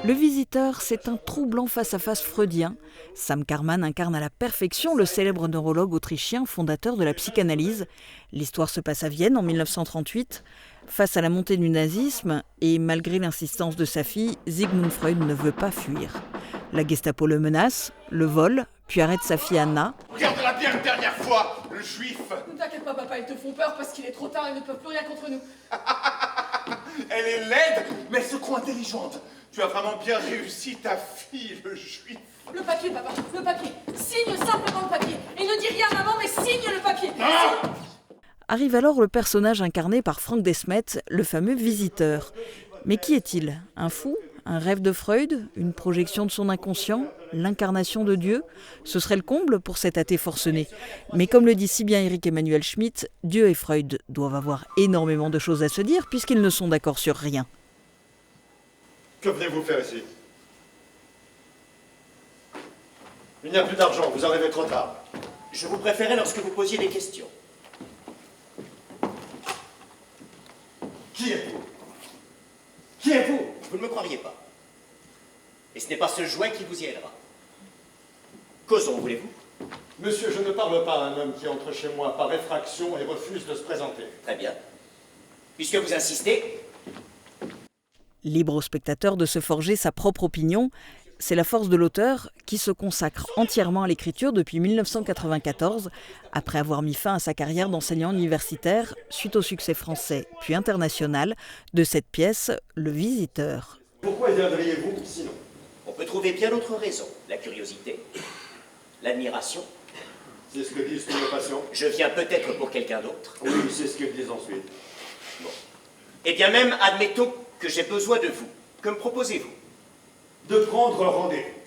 Le Visiteur, c'est un troublant face-à-face freudien. Sam Karman incarne à la perfection le célèbre neurologue autrichien fondateur de la psychanalyse. L'histoire se passe à Vienne en 1938. Face à la montée du nazisme, et malgré l'insistance de sa fille, Sigmund Freud ne veut pas fuir. La Gestapo le menace, le vole, puis arrête sa fille Anna. Regarde-la bien une dernière fois, le juif. Ne t'inquiète pas, papa, ils te font peur parce qu'il est trop tard, ils ne peuvent plus rien contre nous. Elle est laide, mais elle se croit intelligente. Tu as vraiment bien réussi ta fille, le juif. Le papier, papa, le papier. Signe simplement le papier. Et ne dis rien à maman, mais signe le papier. Ah Arrive alors le personnage incarné par Frank Desmet, le fameux Visiteur. Mais qui est-il? Un fou? Un rêve de Freud? Une projection de son inconscient? L'incarnation de Dieu? Ce serait le comble pour cet athée forcené. Mais comme le dit si bien Eric Emmanuel Schmitt, Dieu et Freud doivent avoir énormément de choses à se dire puisqu'ils ne sont d'accord sur rien. Que venez-vous faire ici? Il n'y a plus d'argent, vous arrivez trop tard. Je vous préférais lorsque vous posiez des questions. Qui êtes-vous? Qui êtes-vous? Vous ne me croiriez pas. Et ce n'est pas ce jouet qui vous y aidera. Causons, voulez-vous? Monsieur, je ne parle pas à un homme qui entre chez moi par effraction et refuse de se présenter. Très bien. Puisque vous insistez... Libre au spectateur de se forger sa propre opinion, c'est la force de l'auteur qui se consacre entièrement à l'écriture depuis 1994, après avoir mis fin à sa carrière d'enseignant universitaire suite au succès français puis international de cette pièce, Le Visiteur. Pourquoi viendriez-vous sinon? On peut trouver bien d'autres raisons. La curiosité, l'admiration. C'est ce que disent tous nos patients. Je viens peut-être pour quelqu'un d'autre. Oui, c'est ce qu'ils disent ensuite. Bon. Eh bien même, admettons que j'ai besoin de vous. Que me proposez-vous? De prendre rendez-vous.